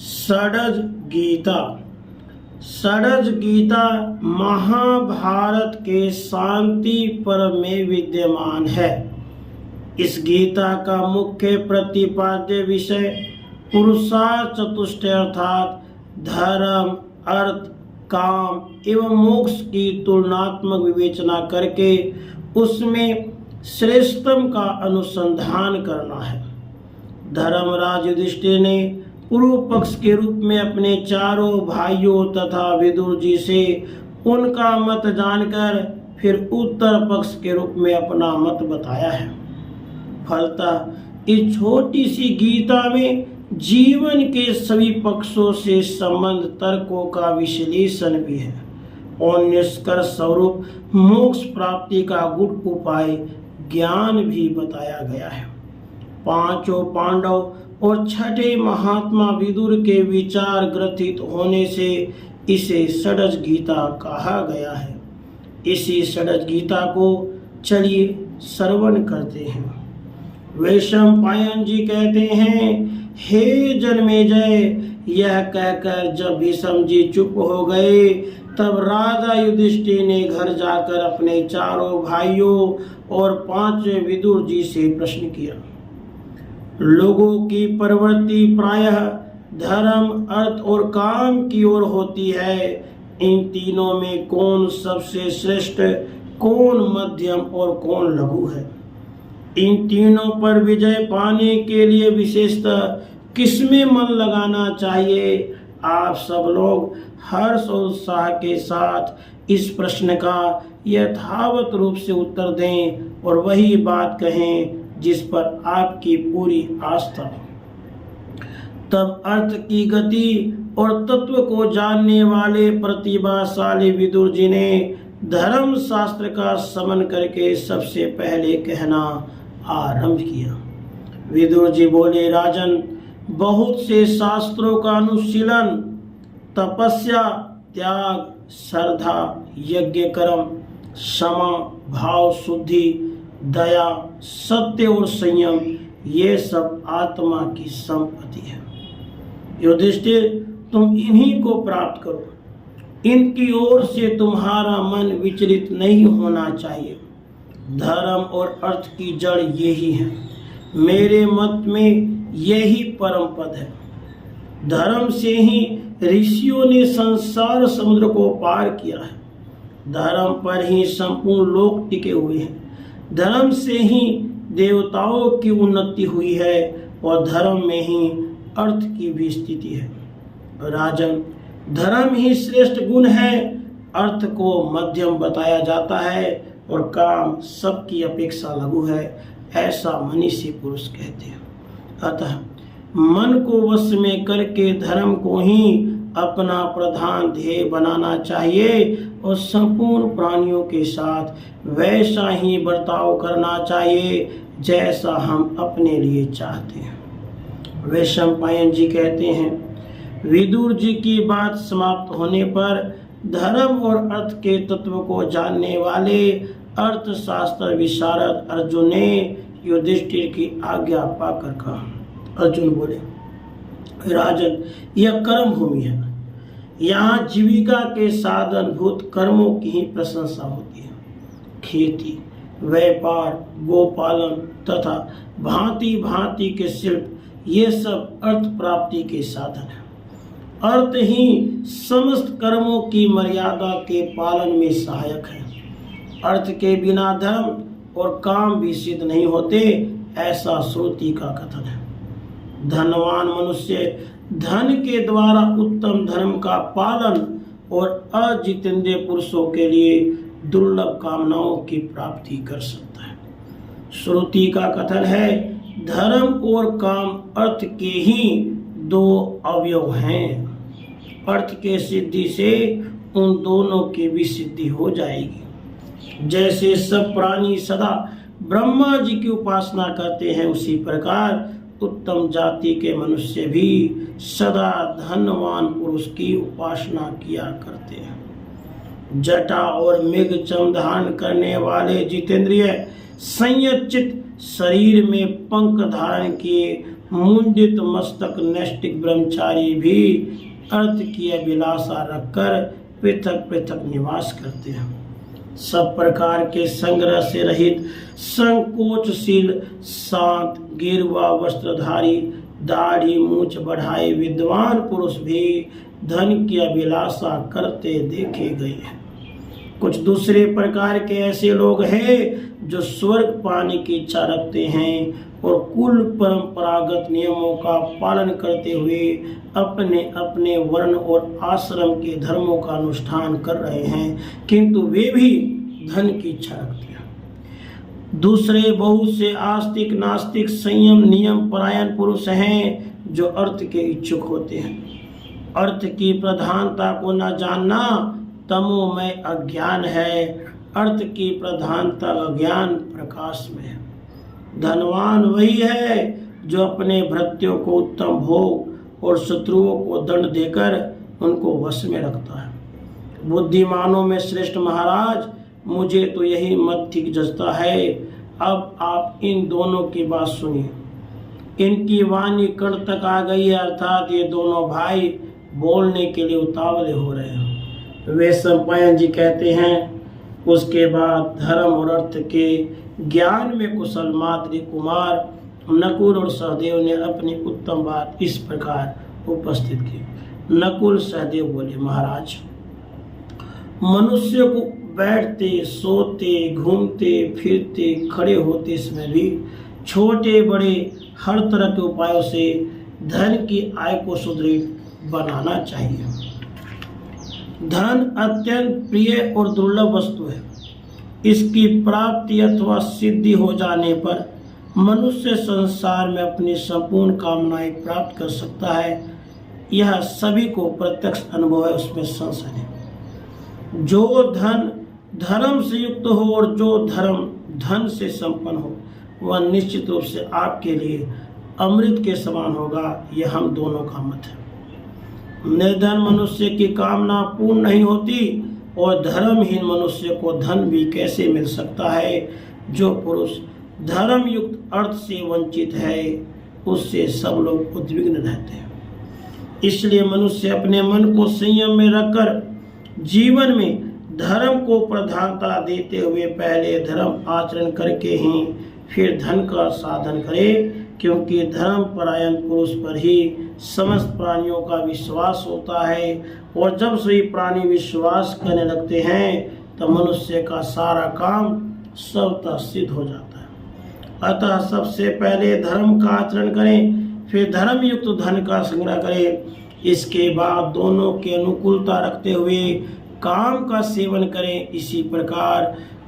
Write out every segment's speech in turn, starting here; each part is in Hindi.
षडज गीता। षडज गीता महाभारत के शांति पर्व में विद्यमान है। इस गीता का मुख्य प्रतिपाद्य विषय पुरुषार्थ चतुष्टय अर्थात धर्म, अर्थ, काम एवं मोक्ष की तुलनात्मक विवेचना करके उसमें श्रेष्ठतम का अनुसंधान करना है। धर्मराज युधिष्ठिर ने पूर्व पक्ष के रूप में अपने चारों भाइयों तथा विदुर जी से उनका मत जानकर फिर उत्तर पक्ष के रूप में अपना मत बताया है। फलतः इस छोटी सी गीता में जीवन के सभी पक्षों से संबंध तर्कों का विश्लेषण भी है और निष्कर्ष स्वरूप मोक्ष प्राप्ति का गुप्त उपाय ज्ञान भी बताया गया है। पांचों पांडव और छठे महात्मा विदुर के विचार ग्रथित होने से इसे षडज गीता कहा गया है। इसी षडज गीता को चलिए श्रवण करते हैं। वैशंपायन जी कहते हैं, हे जन्मेजय, यह कहकर जब भीष्म जी चुप हो गए तब राजा युधिष्ठिर ने घर जाकर अपने चारों भाइयों और पांचवें विदुर जी से प्रश्न किया। लोगों की प्रवृत्ति प्रायः धर्म, अर्थ और काम की ओर होती है। इन तीनों में कौन सबसे श्रेष्ठ, कौन मध्यम और कौन लघु है? इन तीनों पर विजय पाने के लिए विशेषतः किसमें मन लगाना चाहिए? आप सब लोग हर्ष और उत्साह के साथ इस प्रश्न का यथावत रूप से उत्तर दें और वही बात कहें जिस पर आपकी पूरी आस्था हो। तब अर्थ की गति और तत्व को जानने वाले प्रतिभाशाली विदुर जी ने धर्म शास्त्र का समन करके सबसे पहले कहना आरंभ किया। विदुर जी बोले, राजन, बहुत से शास्त्रों का अनुशीलन, तपस्या, त्याग, श्रद्धा, यज्ञ कर्म, क्षमा, भाव शुद्धि, दया, सत्य और संयम, ये सब आत्मा की संपत्ति है। युधिष्ठिर, तुम इन्हीं को प्राप्त करो। इनकी ओर से तुम्हारा मन विचलित नहीं होना चाहिए। धर्म और अर्थ की जड़ यही है। मेरे मत में यही परम पद है। धर्म से ही ऋषियों ने संसार समुद्र को पार किया है। धर्म पर ही संपूर्ण लोक टिके हुए हैं। धर्म से ही देवताओं की उन्नति हुई है और धर्म में ही अर्थ की भी स्थिति है। राजन, धर्म ही श्रेष्ठ गुण है। अर्थ को मध्यम बताया जाता है और काम सबकी अपेक्षा लघु है, ऐसा मनीषी पुरुष कहते हैं। अतः मन को वश में करके धर्म को ही अपना प्रधान ध्येय बनाना चाहिए और संपूर्ण प्राणियों के साथ वैसा ही बर्ताव करना चाहिए जैसा हम अपने लिए चाहते हैं। वैशंपायन जी कहते हैं, विदुर जी की बात समाप्त होने पर धर्म और अर्थ के तत्व को जानने वाले अर्थशास्त्र विशारद अर्जुन ने युधिष्ठिर की आज्ञा पाकर कहा। अर्जुन बोले, राजन, यह कर्म भूमि है। यहाँ जीविका के साधन भूत कर्मों की ही प्रशंसा होती है। खेती, व्यापार, गोपालन तथा भांति भांति के शिल्प, ये सब अर्थ प्राप्ति के साधन है। अर्थ ही समस्त कर्मों की मर्यादा के पालन में सहायक है। अर्थ के बिना धर्म और काम भी सिद्ध नहीं होते, ऐसा श्रुति का कथन है। धनवान मनुष्य धन के द्वारा उत्तम धर्म का पालन और अजितेंद्रिय पुरुषों के लिए दुर्लभ कामनाओं की प्राप्ति कर सकता है। श्रुति का कथन है, धर्म और काम अर्थ के ही दो अवयव हैं। अर्थ के सिद्धि से उन दोनों की भी सिद्धि हो जाएगी। जैसे सब प्राणी सदा ब्रह्मा जी की उपासना करते हैं, उसी प्रकार उत्तम जाति के मनुष्य भी सदा धनवान पुरुष की उपासना किया करते हैं। जटा और मृग चम धारण करने वाले जितेंद्रिय संयत चित्त शरीर में पंख धारण किए मुंडित मस्तक नैष्टिक ब्रह्मचारी भी अर्थ की अभिलाषा रखकर पृथक पृथक निवास करते हैं। सब प्रकार के संग्रह से रहित संकोचशील शांत गिरवा वस्त्रधारी दाढ़ी मूछ बढ़ाए विद्वान पुरुष भी धन की अभिलाषा करते देखे गए हैं। कुछ दूसरे प्रकार के ऐसे लोग हैं जो स्वर्ग पाने की इच्छा रखते हैं और कुल परंपरागत नियमों का पालन करते हुए अपने अपने वर्ण और आश्रम के धर्मों का अनुष्ठान कर रहे हैं, किंतु वे भी धन की इच्छा रखते हैं। दूसरे बहुत से आस्तिक नास्तिक संयम नियम परायण पुरुष हैं जो अर्थ के इच्छुक होते हैं। अर्थ की प्रधानता को न जानना तमोमय अज्ञान है। अर्थ की प्रधानता अज्ञान प्रकाश में है। धनवान वही है जो अपने भृत्यों को उत्तम भोग और शत्रुओं को दंड देकर उनको वश में रखता है। बुद्धिमानों में श्रेष्ठ महाराज, मुझे तो यही मत ठीक जचता है। अब आप इन दोनों की बात सुनिए। इनकी वाणी कण तक आ गई है, अर्थात ये दोनों भाई बोलने के लिए उतावले हो रहे हैं। वे सम्पायन जी कहते हैं, उसके बाद धर्म और अर्थ के ज्ञान में कुशल मातृ कुमार नकुल और सहदेव ने अपनी उत्तम बात इस प्रकार उपस्थित की। नकुल सहदेव बोले, महाराज, मनुष्य को बैठते सोते घूमते फिरते खड़े होते समय भी छोटे बड़े हर तरह के उपायों से धन की आय को सुदृढ़ बनाना चाहिए। धन अत्यंत प्रिय और दुर्लभ वस्तु है। इसकी प्राप्ति अथवा सिद्धि हो जाने पर मनुष्य संसार में अपनी संपूर्ण कामनाएं प्राप्त कर सकता है। यह सभी को प्रत्यक्ष अनुभव है, उसमें संशय नहीं। जो धन धर्म से युक्त हो और जो धर्म धन से संपन्न हो, वह निश्चित रूप से आपके लिए अमृत के समान होगा। यह हम दोनों का मत है। निर्धन मनुष्य की कामना पूर्ण नहीं होती और धर्महीन मनुष्य को धन भी कैसे मिल सकता है। जो पुरुष धर्म युक्त अर्थ से वंचित है, उससे सब लोग उद्विग्न रहते हैं। इसलिए मनुष्य अपने मन को संयम में रखकर जीवन में धर्म को प्रधानता देते हुए पहले धर्म आचरण करके ही फिर धन का साधन करे, क्योंकि धर्म परायण पुरुष पर ही समस्त प्राणियों का विश्वास होता है और जब सभी प्राणी विश्वास करने लगते हैं तब मनुष्य का सारा काम स्वतः सिद्ध हो जाता है। अतः सबसे पहले धर्म का आचरण करें, फिर धर्म युक्त धन का संग्रह करें। इसके बाद दोनों की अनुकूलता रखते हुए काम का सेवन करें। इसी प्रकार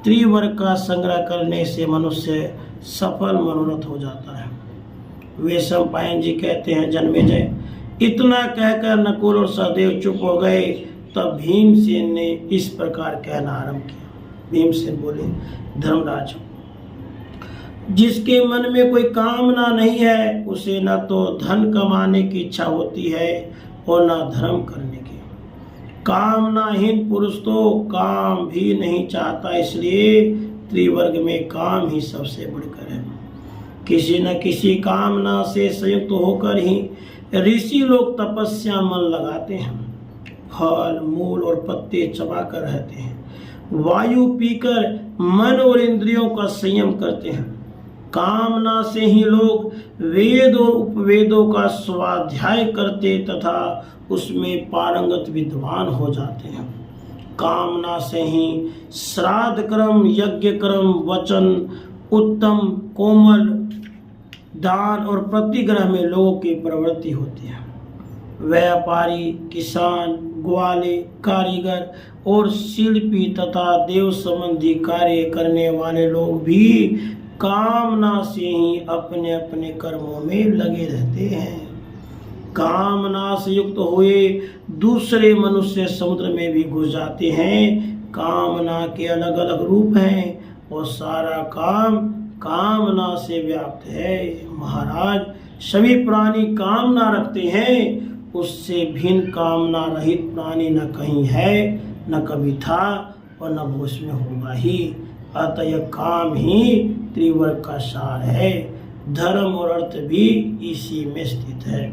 त्रिवर्ग का संग्रह करने से मनुष्य सफल मनोरथ हो जाता है। वे सम्पायन जी कहते हैं, जन्मेजय, इतना कहकर नकुल और सहदेव चुप हो गए। तब भीमसेन ने इस प्रकार कहना आरंभ किया। भीमसेन बोले, धर्मराज, जिसके मन में कोई कामना नहीं है, उसे न तो धन कमाने की इच्छा होती है और न धर्म करने की। कामनाहीन पुरुष तो काम भी नहीं चाहता, इसलिए त्रिवर्ग में काम ही सबसे बढ़कर है। किसी न किसी कामना से संयुक्त होकर ही ऋषि लोग तपस्या मन लगाते हैं, फल मूल और पत्ते चबाकर रहते हैं, वायु पीकर मन और इंद्रियों का संयम करते हैं। कामना से ही लोग वेद और उपवेदों का स्वाध्याय करते तथा उसमें पारंगत विद्वान हो जाते हैं। कामना से ही श्राद्ध कर्म, यज्ञ कर्म, वचन, उत्तम कोमल दान और प्रतिग्रह में लोगों की प्रवृत्ति होती है। व्यापारी, किसान, ग्वाले, कारीगर और शिल्पी तथा देव संबंधी कार्य करने वाले लोग भी कामना से ही अपने अपने कर्मों में लगे रहते हैं। कामना से युक्त हुए दूसरे मनुष्य समुद्र में भी घुस जाते हैं। कामना के अलग अलग रूप हैं और सारा काम कामना से व्याप्त है। महाराज, सभी प्राणी कामना रखते हैं, उससे भिन्न कामना रहित प्राणी न कहीं है, न कभी था और न भविष्य में होगा ही। अतः यह काम ही त्रिवर्ग का सार है। धर्म और अर्थ भी इसी में स्थित है।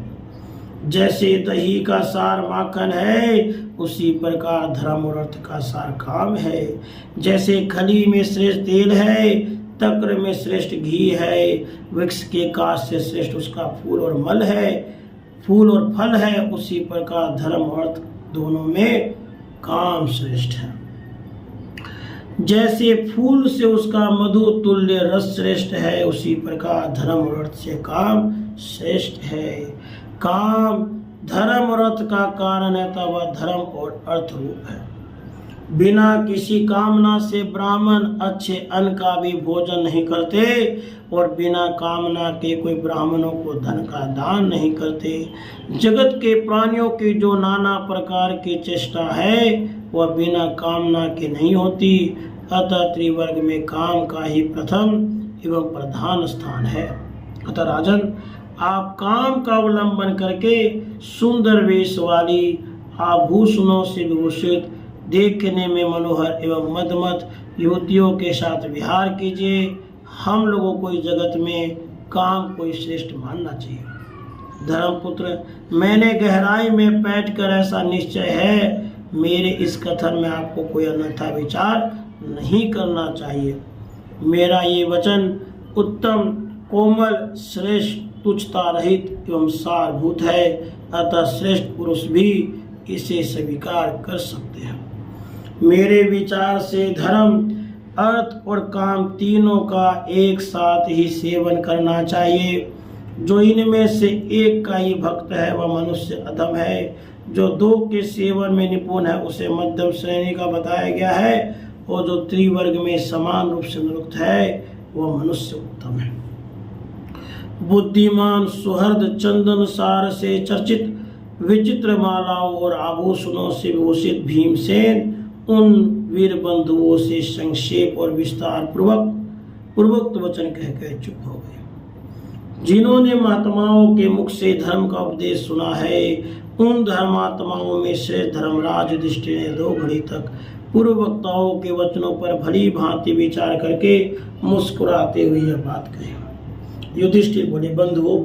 जैसे दही का सार माखन है, उसी प्रकार धर्म और अर्थ का सार काम है। जैसे खली में श्रेष्ठ तेल है, तक्र में श्रेष्ठ घी है, वृक्ष के काश से श्रेष्ठ उसका फूल और मल है, फूल और फल है, उसी प्रकार धर्म और अर्थ दोनों में काम श्रेष्ठ है। जैसे फूल से उसका मधु तुल्य रस श्रेष्ठ है, उसी प्रकार धर्म और अर्थ से काम श्रेष्ठ है। काम धर्म और अर्थ का कारण है, तब वह धर्म और अर्थ रूप है। बिना किसी कामना से ब्राह्मण अच्छे अन्न का भी भोजन नहीं करते, और बिना कामना के कोई ब्राह्मणों को धन का दान नहीं करते। जगत के प्राणियों की जो नाना प्रकार की चेष्टा है, वह बिना कामना के नहीं होती। अतः त्रिवर्ग में काम का ही प्रथम एवं प्रधान स्थान है। अतः राजन, आप काम का अवलंबन करके सुंदर वेश वाली, आभूषणों से विभूषित, देखने में मनोहर एवं मदमत युवतियों के साथ विहार कीजिए। हम लोगों को इस जगत में काम को श्रेष्ठ मानना चाहिए। धर्मपुत्र, मैंने गहराई में बैठकर ऐसा निश्चय है, मेरे इस कथन में आपको कोई अन्यथा विचार नहीं करना चाहिए। मेरा ये वचन उत्तम, कोमल, श्रेष्ठ, तुच्छता रहित एवं सारभूत है। अतः श्रेष्ठ पुरुष भी इसे स्वीकार कर सकते हैं। मेरे विचार से धर्म, अर्थ और काम तीनों का एक साथ ही सेवन करना चाहिए। जो इनमें से एक का ही भक्त है, वह मनुष्य अधम है। जो दो के सेवन में निपुण है, उसे मध्यम श्रेणी का बताया गया है, और जो त्रिवर्ग में समान रूप से निरुक्त है, वह मनुष्य उत्तम है। बुद्धिमान, सुहृद, चंदन सार से चर्चित, विचित्र मालाओं और आभूषणों से विभूषित भीमसेन उन वीर बंधुओं से संक्षेप और विस्तार पूर्वोक्त वचन कहकर चुप हो गए। जिन्होंने महात्माओं के मुख से धर्म का उपदेश सुना है, उन धर्मात्माओं में से धर्मराज युधिष्ठिर ने 2 घड़ी तक पूर्व वक्ताओं के वचनों पर भली भांति विचार करके मुस्कुराते हुए यह बात कही। युधिष्ठिर बोले, बंधुओं,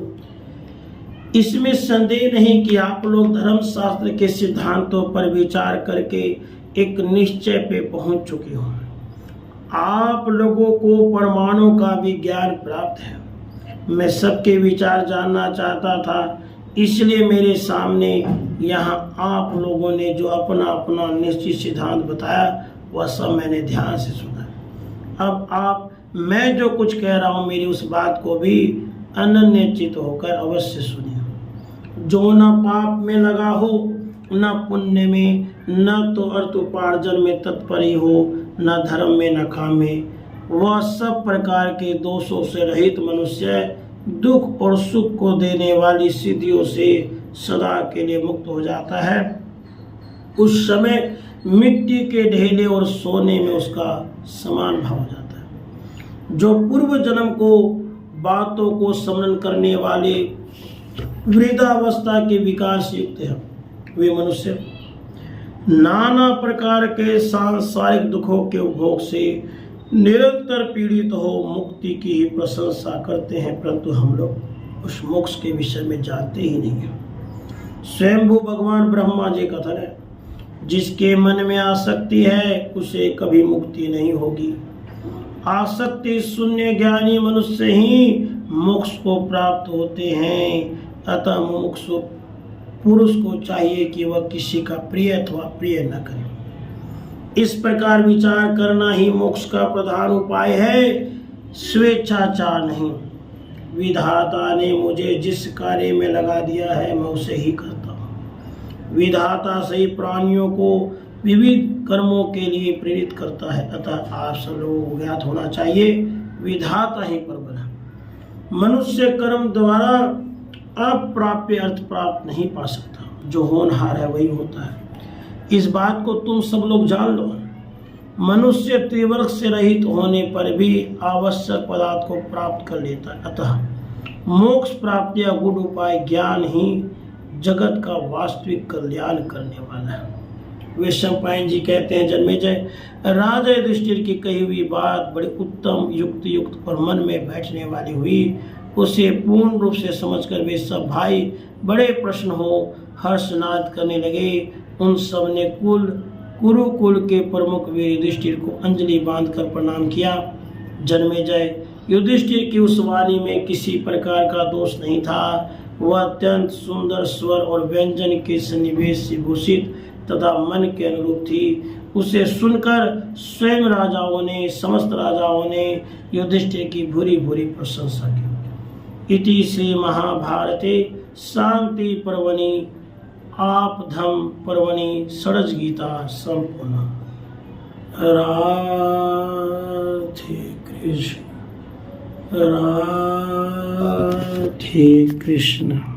इसमें संदेह नहीं कि आप लोग धर्म शास्त्र के सिद्धांतों पर विचार करके एक निश्चय पे पहुंच चुके हो। आप लोगों को परमाणु का भी ज्ञान प्राप्त है। मैं सबके विचार जानना चाहता था, इसलिए मेरे सामने यहाँ आप लोगों ने जो अपना अपना निश्चित सिद्धांत बताया, वह सब मैंने ध्यान से सुना। अब मैं जो कुछ कह रहा हूँ, मेरी उस बात को भी अनन्यचित होकर अवश्य सुनिए। जो न पाप में लगा हो, न पुण्य में, न तो अर्थ उपार्जन में तत्पर ही हो, न धर्म में न काम में, वह सब प्रकार के दोषों से रहित मनुष्य दुख और सुख को देने वाली सिद्धियों से सदा के लिए मुक्त हो जाता है। उस समय मिट्टी के ढेले और सोने में उसका समान भाव हो जाता है। जो पूर्व जन्म को बातों को स्मरण करने वाले वृद्धावस्था के विकास युक्त है, वे मनुष्य नाना प्रकार के सांसारिक दुखों के उपभोग से निरंतर पीड़ित हो मुक्ति की ही प्रशंसा करते हैं, परंतु हम लोग उस मोक्ष के विषय में जानते ही नहीं हैं। स्वयंभू भगवान ब्रह्मा जी कथन है, जिसके मन में आसक्ति है उसे कभी मुक्ति नहीं होगी। आसक्ति शून्य ज्ञानी मनुष्य ही मोक्ष को प्राप्त होते हैं। अतः मुमुक्षु पुरुष को चाहिए कि वह किसी का प्रिय अथवा प्रिय न करे। इस प्रकार विचार करना ही मोक्ष का प्रधान उपाय है, स्वेच्छाचार नहीं। विधाता ने मुझे जिस कार्य में लगा दिया है, मैं उसे ही करता हूँ। विधाता सही प्राणियों को विविध कर्मों के लिए प्रेरित करता है। अतः आप सब लोगों को ज्ञात होना चाहिए, विधाता ही प्रबल है। मनुष्य कर्म द्वारा अप्राप्य अर्थ प्राप्त नहीं पा सकता। जो होनहार है वही होता है। इस बात को तुम सब लोग जान लो। मनुष्य त्रिवर्ग से रहित होने पर भी आवश्यक पदार्थ को प्राप्त कर लेता है। अतः मोक्ष प्राप्ति का गुण उपाय ज्ञान ही जगत का वास्तविक कल्याण करने वाला है। वैशंपायन जी कहते हैं, जन्मेजय, राजा युधिष्ठिर की कही हुई बात बड़ी उत्तम, युक्ति युक्त और मन में बैठने वाली हुई। उसे पूर्ण रूप से समझकर वे सब भाई बड़े प्रश्न हो हर्षनाद करने लगे। उन सब ने कुरुकुल के प्रमुख वीर युधिष्ठिर को अंजलि बांधकर प्रणाम किया। जन्मेजय, युधिष्ठिर की उस वाणी में किसी प्रकार का दोष नहीं था। वह अत्यंत सुंदर स्वर और व्यंजन के सन्निवेश से भूषित तथा मन के अनुरूप थी। उसे सुनकर स्वयं समस्त राजाओं ने युधिष्ठिर की भूरी भूरी प्रशंसा की। इति श्री महाभारते शांति पर्वणि आपधम पर्वणि षड्ज गीता संपूर्ण। राधे कृष्ण, राधे कृष्ण।